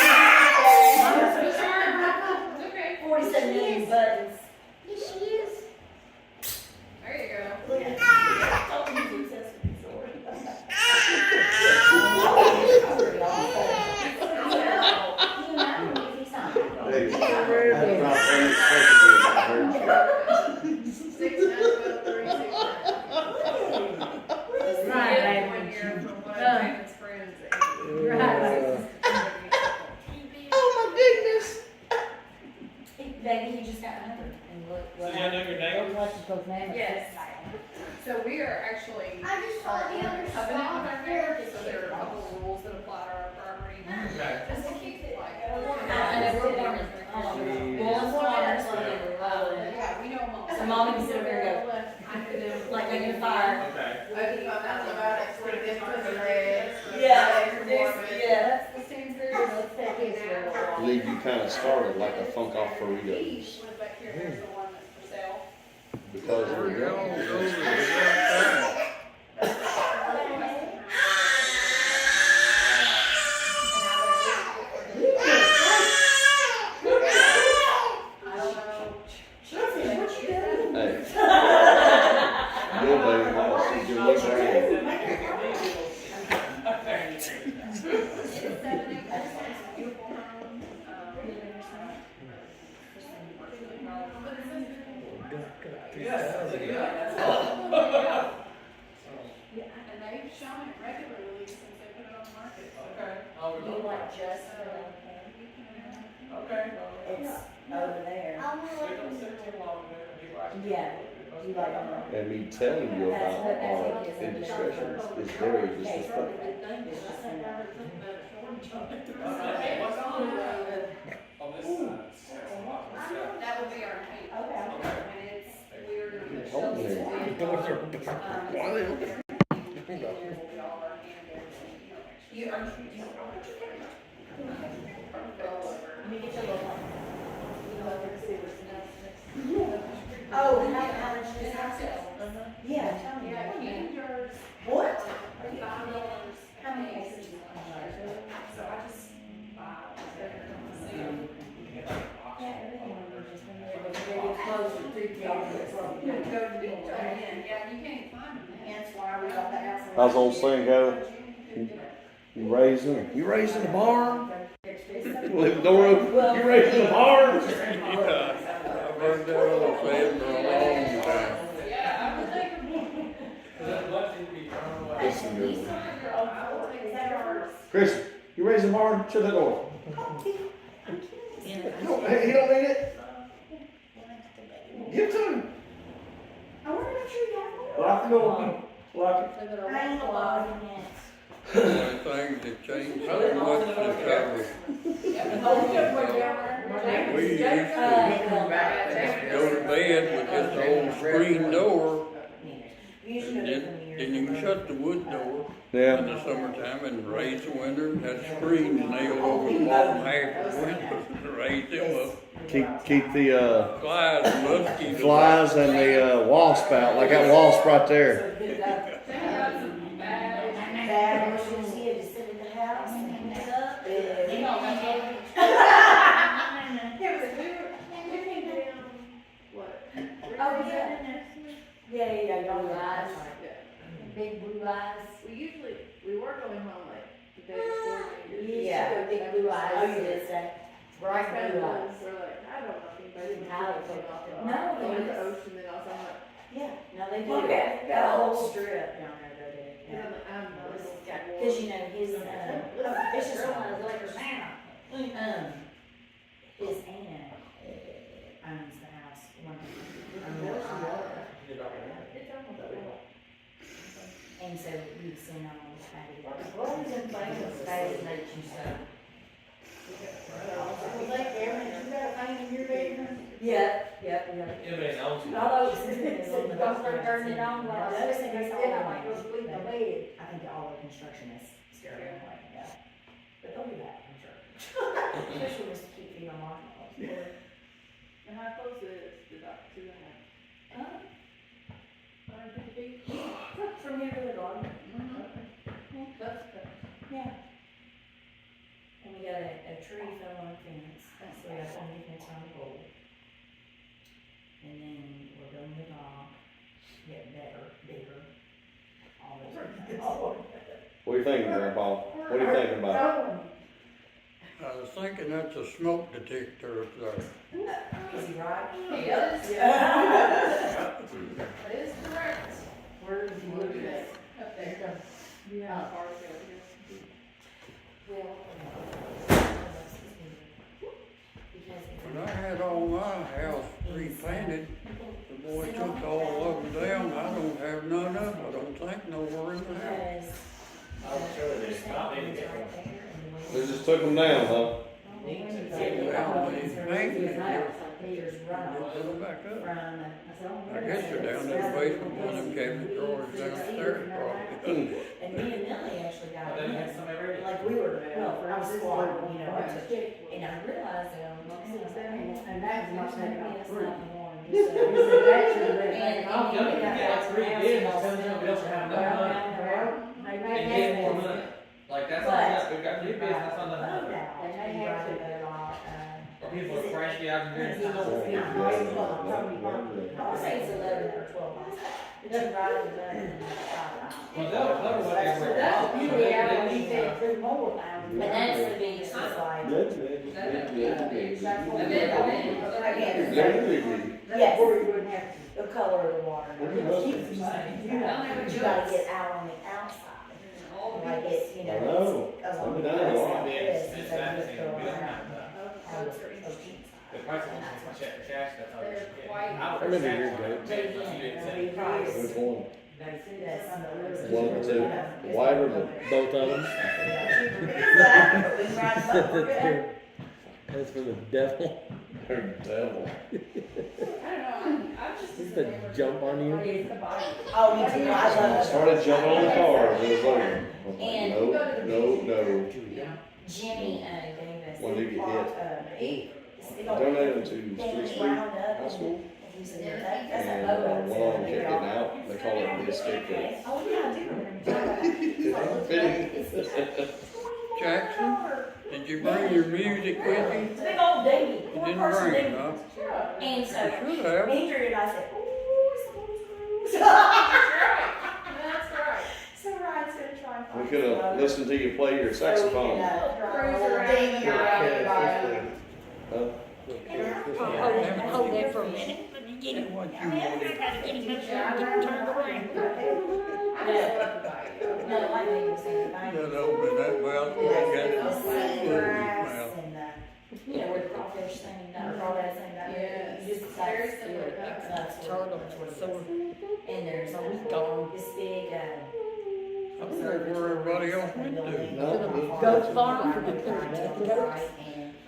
It's okay. 47 million buttons. Yes, she is. There you go. Look at that. Oh, you successful story. Hey, I dropped unexpectedly about her shit. 6, 9, 12, 36. Right, Yeah, baby. 1 year from what I think his friends. Baby, you just got another. And look So what do y'all know your name? What's those names? Yes. So we are actually. I just saw the other covenant spot with our there. neighbors, so there are a couple of rules that apply to our property. Okay. Just to keep it like. And then we're warning. Well, it's waters. Yeah, we know them all. So Mama can sit over there and go, I could do. like on your fire. Okay. I could find out about it, split it into the reds. Yeah, Yeah. yeah. The standard, let's take it I believe you kind of started like a funk off burritos Each was back here, there's the one that's for sale. because we're going. Okay. It's over there. I'm We gonna don't sit too long there, we like. Yeah, you like, And me telling you about our indiscretions is very disrespectful. Okay, what's on this side? There's a lot of stuff. That would be our case. okay. And it's, we're gonna Oh, show this yeah. to you. Let me get your little one. Oh, how much does that sell? Yeah, tell me. Yeah, candy jars, What? $5. How many cases? So I just buy Yeah, everything will just, when they get closer to the Yeah, you can't find them. Hence why we got the house. How's the old saying go? You raising the barn? Leave the door open. You raising the barn? I've heard that old saying for a long time. Yeah, I was thinking. Listen, girl. Is that yours? Chris, you raising the barn? Shut that door. He don't need it. Give it to him. I want to make sure you have one. Lock the door. Lock it. I ain't logging it. The only things that changed so much is how we used to go to bed with just an old screen door, and then you can shut the wood door in Yeah. the summertime and raise the window, and had screens nailed over the bottom half of the windows to raise them up. Keep the Flies and mosquitoes. flies and the wasp out, like that wasp right there. Bad, what you see, just sit in the house and hang it up. Oh, yeah. Yeah, your eyes, big blue eyes. We were going home like the day before. Yeah, big blue eyes. Oh, you did say. Bright blue eyes. We're like, I don't know if anybody's How came off the No, Going to the yes. ocean and also I'm like, Yeah, no, they do. Okay. Got a whole strip down there, they do. and I'm like, I'm nervous. Cause you know, his, it's just one of those Lakers now. His aunt owns the house. And so we've seen all the patio. Yeah, although it's, turning it on, like, I think all the construction is scary anyway, yeah. But they'll do that, I'm sure. Especially just to keep feet on lock. And how close is the dock to the house? 150 feet? From here to the garden. That's good. Yeah. And we got a tree fell on the fence, so we got some fence on the pole. And then we're building the dock, get better, bigger, all those things. What are you thinking, Grandpa? What are you thinking about? I was thinking that's a smoke detector up there. Is he right? Yes. Yeah. That is correct. Where is he looking at? Up there. Yeah. Far as it goes. When I had all my house repainted, the boy took all of them down. I don't have none of them, I don't think, nowhere in the house. I'm sure they did. Not maybe get one. They just took them down, huh? Put them back up. I guess they're down in the basement, one of them cabinet drawers downstairs probably. And me and Millie actually got, They had some every. like, we were, well, I was squatting, you know, I took it, and I realized that I'm like, and that's not taking off three. I'm young, you got 3 bids, somebody else will have enough money. And get more money. Like, that's all we got, we've got 3 bids, that's not enough money. Or people are cranky out and doing it. I wanna say it's 11 or 12 miles. But you ride it and Well, they'll cover what they were. But that's the biggest, it's like, yes, the color of the water. But you gotta get out on the outside, like it's, you know. I know. Along I've the been down a lot. outside, yes, It's so you fancy. just go We don't around. have that. Price of one check for cash, that's all you They're should get. quite- I would I remember cash your one, goat. but you didn't say. Which one? That's One or two? The white or the? Both of them. Exactly. That's for the devil. They're devil. I don't know, I'm just. He's to jump on you. Oh, me too, I I love started jumping on the car, it was over. I was like, And- no. Jimmy, gave us. When did you get He. Donated to Thing Street was Street wound up. High School. He said, that's a And photo. one of them kept getting out, they call it the escape route. Oh, yeah, I do remember that. Jackson, did you bring your music with you? Big old Davy, You one didn't person bring it, Davy. huh? And so, You should have. Andrew and I said, ooh, it's the blues. That's right. So Ryan's gonna try and We find. could have listened to you play your saxophone. Cruise around your island. Hold that for a minute. Let me get it. What you wanted. Turned around. No, I think it was saying, I Just open that mouth, you got the the food in your seagrass mouth. and the, where the crawfish thing, that crawdad thing, that, Yes, you just, very that's, similar. that's Turtle, what it so is. And there's gone. this big, I don't know where everybody else went to. No. Goat farm.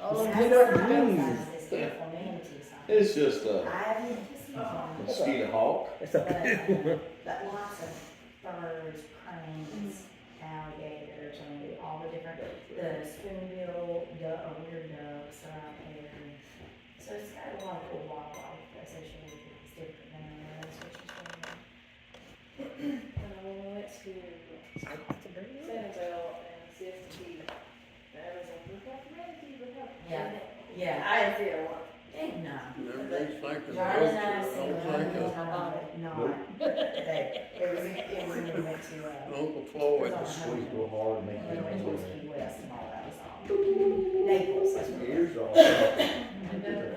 All of them. It's just a But mosquito hawk. lots of birds, cranes, alligators, and all the different, the spoonbill, or weird ducks are out there. So it's got a lot of cool wildlife associated with it. It's different than that's what she's doing. We went to Sanibel and CFT. That was like, look how humanity, look how. Yeah. I didn't see it once. No. Everybody's thinking John and I of seen don't one think of time, not, it was, we went to, Uncle Floyd. Sweet, real hard to make we them went to do Key West and all that was on. Naples, that's where. Ears are all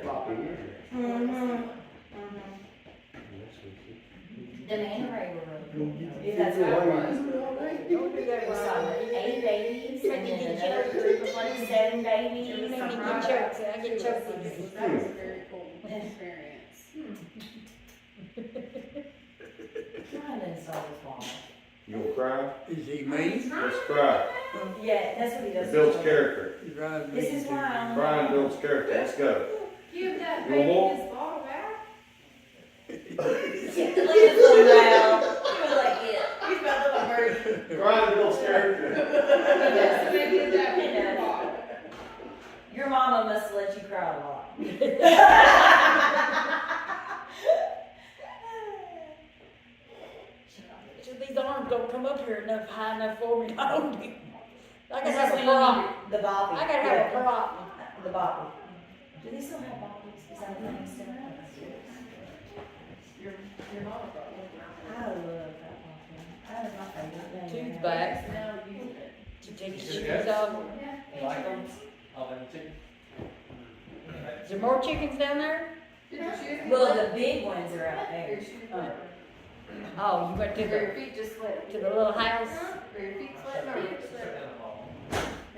floppy ears. The man Ray were really cool. Yeah, that's what it was. Don't do that. It was like 8 babies and then another group of like 7 babies. You made me get choked, I get choked. That was a very cool experience. Trying to install this wall. You gonna cry? Is he mean? Let's cry. Yeah, that's what he It does. builds character. He drives me This is why to- I'm. Crying builds character. Let's go. Give that You baby want- his bottle back. Leave his little mouth. He was like, yeah, he's my little birdie. Crying builds character. Yes, they did that with your bottle. Your mama must have let you cry a lot. These arms don't come up here enough, high enough for me to hold him. I gotta This have is a when you prop. need the boppy. I gotta have a prop. The boppy. Do they still have boppies? Is that a thing still? Your mama brought one. I love that boppy. That is my favorite thing. Tooth back. Now using it. To take the chickens off. You like them? All them chicken? Is there more chickens down there? Did your shoes? Well, the big ones are out Your there. shoes Oh. were. Oh, you went to Were your the, feet just sweating? to the little house? Were your feet sweating or your Sit sweating? down the hall.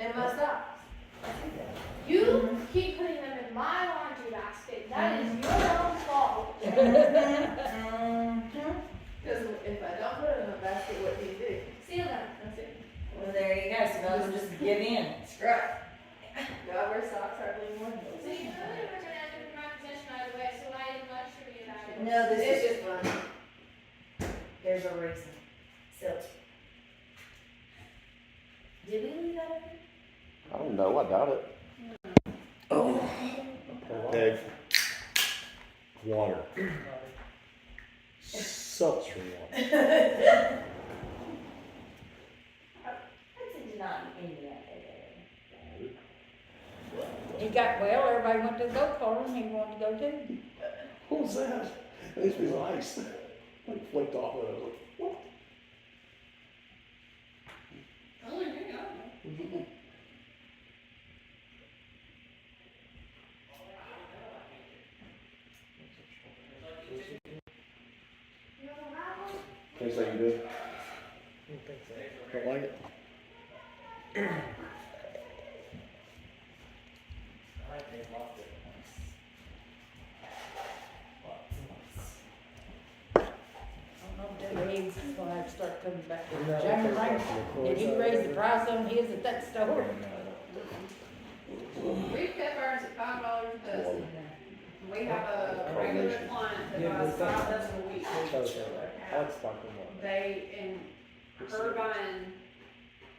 And my socks. You keep putting them in my laundry basket. That is your own fault. Because if I don't put it in a basket, what do you do? Steal them. That's it. Well, there you go. So those just give in. Scrap. Do I wear socks hardly more? So you know that we're gonna end up in my possession right away, so I am not sure you about it. No, this It's is, just fun. there's a reason. Silt. Did we leave that open? I don't know. I doubt it. Egg. Water. Seltzer water. That's not in that. He got, well, everybody went to the goat farm and he wanted to go too. What was that? It was ice. Like flicked off of it. What? Oh, yeah, I know. Can't say you do. Don't like it? I like they lost it. eggs is gonna have to start coming back. Isn't that Jamin what and they're Meagan, did he raise the price on his at that store? We've kept ours at $5 a dozen. We have a regular client that buys 5 dozen a week. I like sparkling water. They, and her buying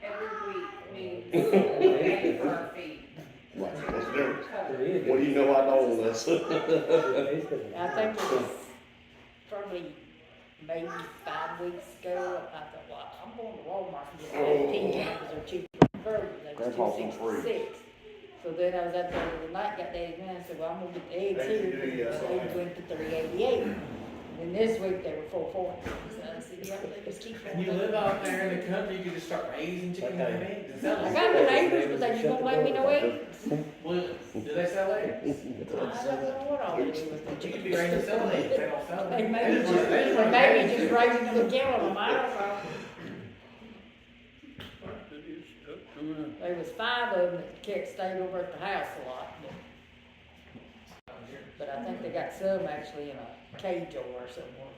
every week means paying for our fee. What's different? It What do you know I know all this? I think it was probably maybe 5 weeks ago. I thought, well, I'm going to Walmart and get 15 because they're cheaper than burgers. They was Grandpa's on free. $2.66. So then I was out there the night, got the eggs, and I said, well, I'm gonna get the eggs Thank here. you, The eggs went to $3.88. And this week they were $4.40. So I said, yeah, they just keep going. You live out there in the country, you could just start raising chicken and eggs and sell I them. got my neighbors, but they just won't let me no eggs. Well, do they sell eggs? I don't know what all they do with the You could chicken. be raising selling eggs, they don't sell them. They maybe just raising them and killing them, I don't know. There was 5 of them that kept staying over at the house a lot, but I think they got some actually in a cage over somewhere.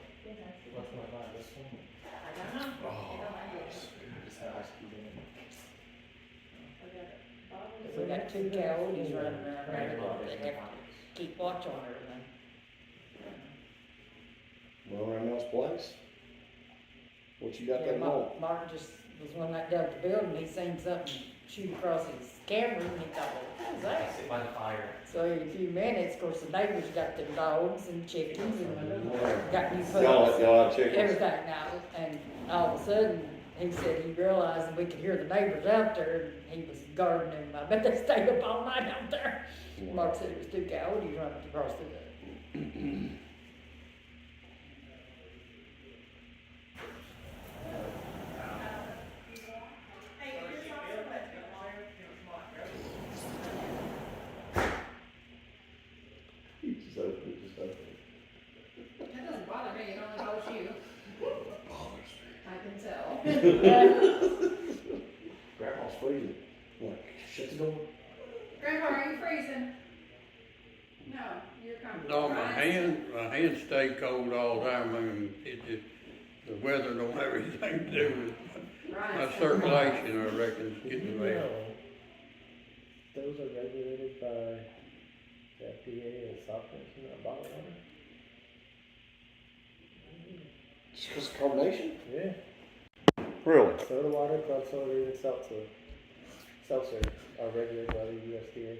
What's my mind, this one? I don't know. Just have ice cube in it. We got 2 coyotes running around there, they have to keep watch on everything. Well, around Mel's place? What you got Yeah, there now? Mark just was one night down at the building, he seen something shoot across his camera, and he thought, well, what was that? Sit by the fire. So in a few minutes, of course, the neighbors got them dogs and chickens and got new Y'all pups, have chickens? everything now. And all of a sudden, he said he realized that we could hear the neighbors out there, and he was gardening. I bet they stayed up all night out there. Mark said it was 2 coyotes running across the. Just open it, just open it. That doesn't bother me, it only bothers you. Bothers I can tell. Grandpa's freezing. Like, shut the door. Grandpa, are you freezing? No, you're coming. No, my hands stay cold all the time, and it just, the weather don't have anything to do with it. My circulation, I reckon, is getting bad. Those are regulated by the FDA and softness and bottled water? Just because of carbonation? Yeah. Really? Soda water, club soda, and seltzer are regulated by the USDA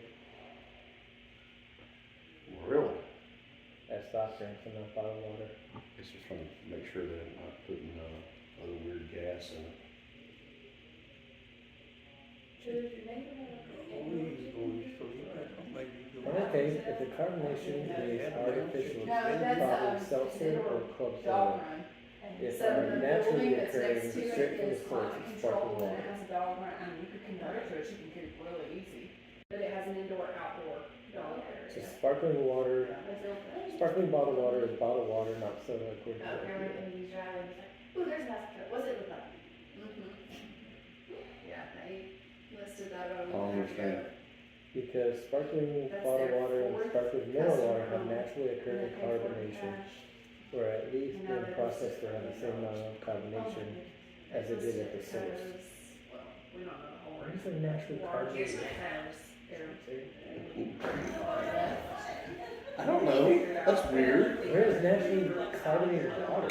Really? as soft drinks and not bottled water. It's just trying to make sure that I'm not putting, other weird gas in it. Okay, if the carbonation is artificial, No, it's that's, probably seltzer or club Dog soda. run. If So they're the naturally building that's occurring, next to it straight from the is source, climate it's controlled sparkling and it water. has a dog run, and you could convert it to a chicken coop really easy. But it has an indoor, outdoor dog So area. sparkling water, It's open. sparkling bottled water is bottled water, not soda according to Okay, the we're FDA. gonna use that. Ooh, there's a nice cup. What's it look like? Yeah, they listed that over. I understand. Because sparkling That's bottled their water and fourth sparkling mineral water have customer. naturally occurring carbonation, or at least You know, been they processed were- or have the same amount of carbonation as it did at the source. Well, we don't know the whole What is a naturally carbonated? I don't know. That's weird. Where is naturally carbonated water?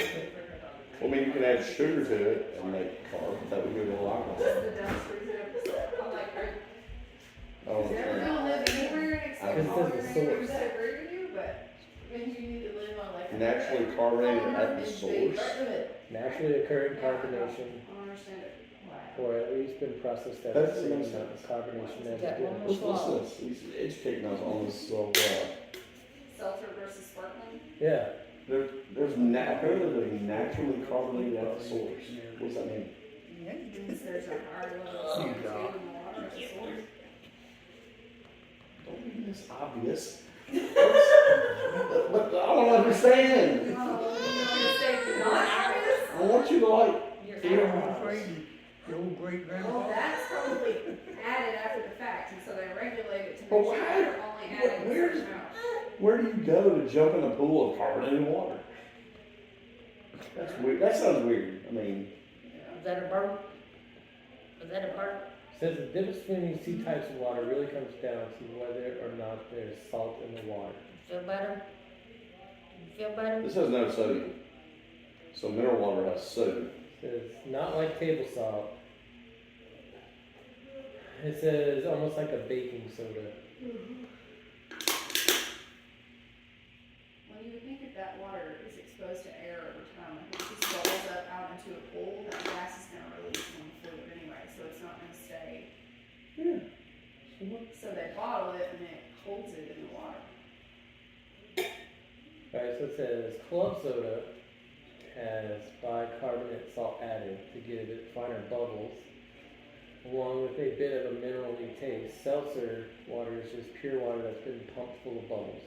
Well, I mean, you can add sugar to it and make carb. That would give it a lot of. The dumpsters and everything. I'm like, I don't You're never understand. gonna live anywhere except Because all of your the neighbors source. that agree with you, but when you need to live on like. Naturally carbonated at the source? Naturally occurring carbonation, I don't understand it. or at least been processed at the That's same makes amount of carbonation as it Got did. one more. What's this? He's educating us on this, Seltzer versus sparkling? Yeah, there's apparently there's naturally carbonated at the source. What does that mean? Means there's a higher level of CO2 in the water at the source. Don't be this obvious. But I don't understand. Oh, you want me to say not obvious? I want you to like. Your old great Well, grandpa. that's probably added after the fact, and so they regulate it to But make sure why- they're only adding a certain amount. Where do you go to jump in a pool of carbonated water? That's weird. That sounds weird. I mean, Is that a burp? Is that a burp? Says the difference between these two types of water really comes down to whether or not there's salt in the water. Feel better? You feel better? this has no sodium. So mineral water has sodium. Says not like table salt. It says almost like a baking soda. Well, you would think if that water is exposed to air over time, like if it just bubbles up out into a pool, that gas is gonna release in the fluid anyway, so it's not gonna stay. Yeah. So they bottle it and it holds it in the water. Right, so it says club soda has bicarbonate salt added to give it finer bubbles, along with a bit of a minerally taste. Seltzer water is just pure water that's been pumped full of bubbles.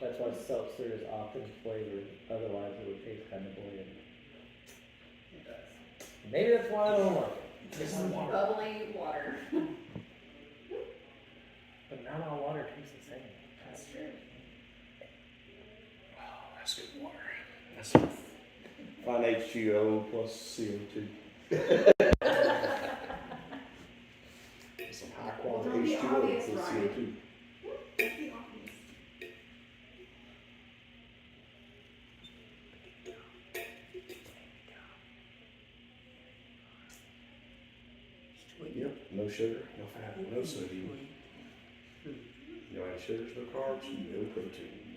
That's why seltzer is often flavored, otherwise it would taste kind of bland. It does. Maybe that's why I don't like it. It's bubbly water. But not all water tastes the same. That's true. Oh, that's good water. That's fine H2O plus CO2. Some high quality Don't be H2O obvious, plus Ryan. CO2. Yep, no sugar, no fat, no sodium. No added sugars, no carbs, no protein.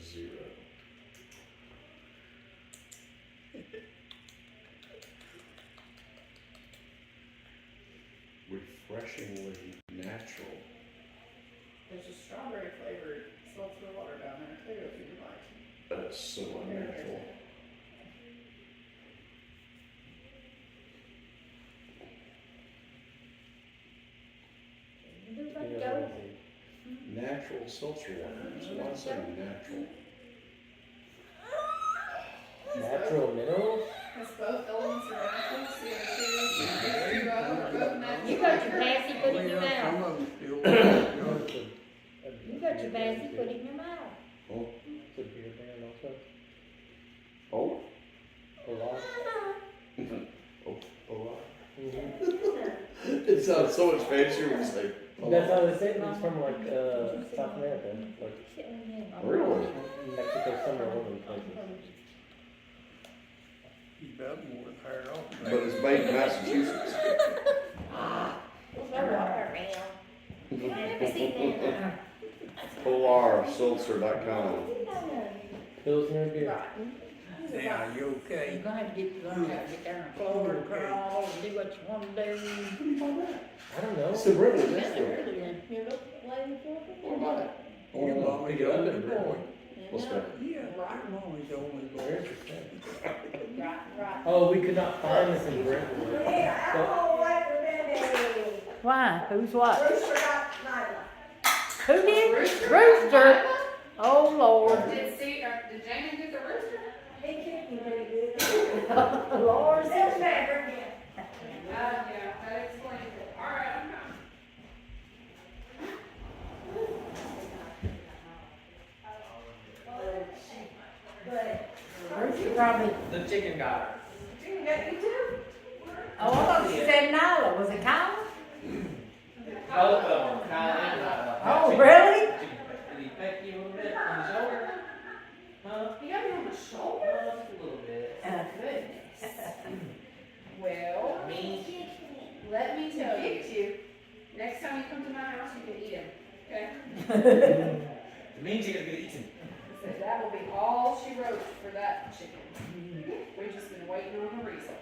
Zero. Refreshingly natural. There's a strawberry flavored seltzer water down there too, if you'd like. That's so unnatural. Everybody go. Natural seltzer water. So why say natural? Natural minerals? Because both elements are natural, CO2, H2O, are both natural. You got your passy, put it in your Well, mouth. some of them still work. You got your passy, put it in your mouth. Oh, It's a beer brand also. oh, Polar. oh, oh. Mm-hmm. It sounds so much fancier when you say. That's how they say it. It's from like South America, like Really? Mexico, somewhere over the places. Keep that more than higher off. But it's made in Massachusetts. PolarSeltzer.com. Pilsner beer. Now, you okay? You're gonna have to get down and floor and crawl and do what you wanna do. I don't know. It's the British, Been that's there it. earlier. You look like before? What about it? You Oh, mama pick the it up only and boy. what's that? Yeah, right, mommy's the only boy. Where's the thing? Right. Oh, we could not find this in Brentwood. Why? Who's what? Rooster got Nyla. Who did? Rooster. Oh, Lord. Did Jamin get the rooster? He kicked me pretty good. Lord, that's better. Yeah, that explains it. All right, I'm coming. But, Rooster probably. The chicken got her. you got you too? Oh, I thought she said Nyla. Was it Kyla? Both of them, Kyle and Lila. Oh, really? Did he peck you a little bit on the shoulder? Huh? You got me on the shoulder? Just a little bit. Goodness. Well, Me? let me tell you, next time you come to my house, you can eat him, okay? The mean chicken's gonna eat him. So that will be all she wrote for that chicken. We've just been waiting on the reason.